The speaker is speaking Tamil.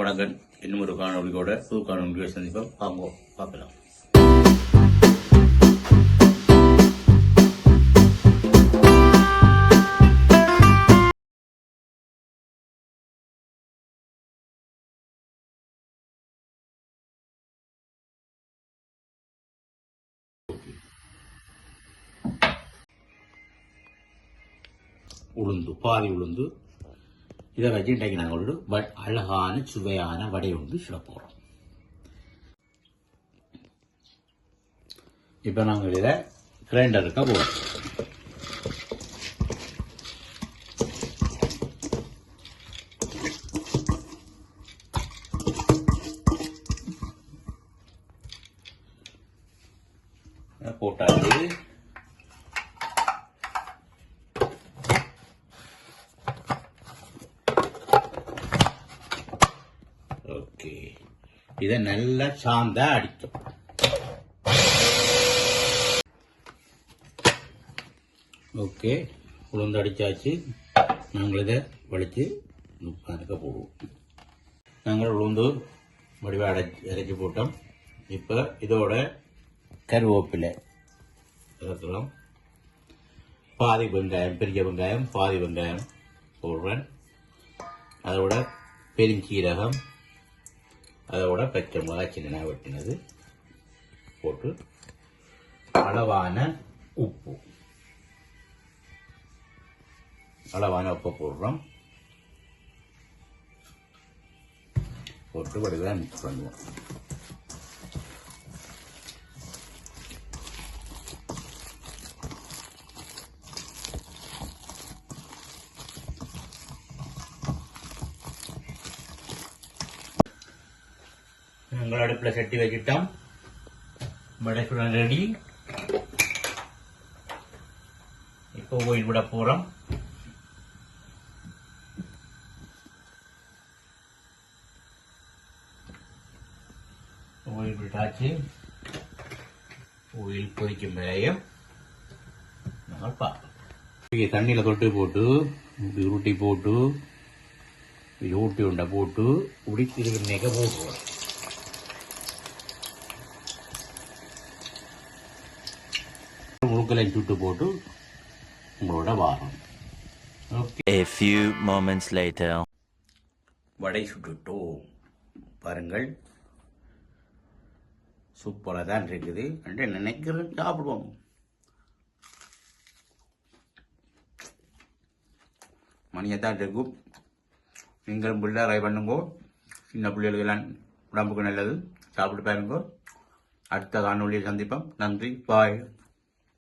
வணக்கம். இன்னும் ஒரு காணொலியோட புது காணொலியை சந்திப்போம். வாங்க பார்க்கலாம். உளுந்து, பாதி உளுந்து, இதை வச்சு இன்றைக்கு நாங்கள் ஒரு அழகான சுவையான வடை ஒன்று சுட போகிறோம். இப்போ நாங்கள் இதை கிரைண்டருக்கு போகிறோம். போட்டாச்சு. ஓகே, இதை நல்லா சாந்தா அடிக்கும். ஓகே, உளுந்து அடிச்சாச்சு. நாங்கள் இதை வலிச்சு நுக்கானுக்க போடுவோம். நாங்கள் உளுந்து வடிவாக இறக்கி போட்டோம். இப்போ இதோட கருவேப்பிலை இறக்கலாம். பாதி வெங்காயம், பெரிய வெங்காயம் பாதி வெங்காயம் போடுறேன். அதோட பெருஞ்சீரகம், அதோட பச்சை மிளகாய் சின்ன வெட்டினது போட்டு அளவான உப்பு போடுறோம். போட்டு வடிவாக மிக்ஸ் பண்ணுவோம். நாங்கள் அடுப்பில் சட்டி வச்சுட்டோம். வடை சுட ரெடி. இப்போ ஓயில் விட போறோம். ஓயில் விட்டாச்சு. ஓயில் பொரிக்கும் வரையும் நாங்கள் பார்ப்போம். தண்ணியில் தொட்டு போட்டு உருட்டி போட்டு ஊட்டி உண்டை போட்டு உடித்து நெக போட்டுருவோம். முழுக்கலை சுட்டு போட்டு உங்களோட வாரம். A few moments later. வடை சுட்டுட்டோம் பாருங்கள். சூப்பராக தான் இருக்குது. நினைக்கிறேன் சாப்பிடுவோம். மணியத்தான் இருக்கும். நீங்களும் பிள்ளை ரை பண்ணுங்கோ. சின்ன பிள்ளைகளுக்கெல்லாம் உடம்புக்கு நல்லது. சாப்பிட்டு பாருங்கோ. அடுத்த காணொலியை சந்திப்போம். நன்றி. பாய்.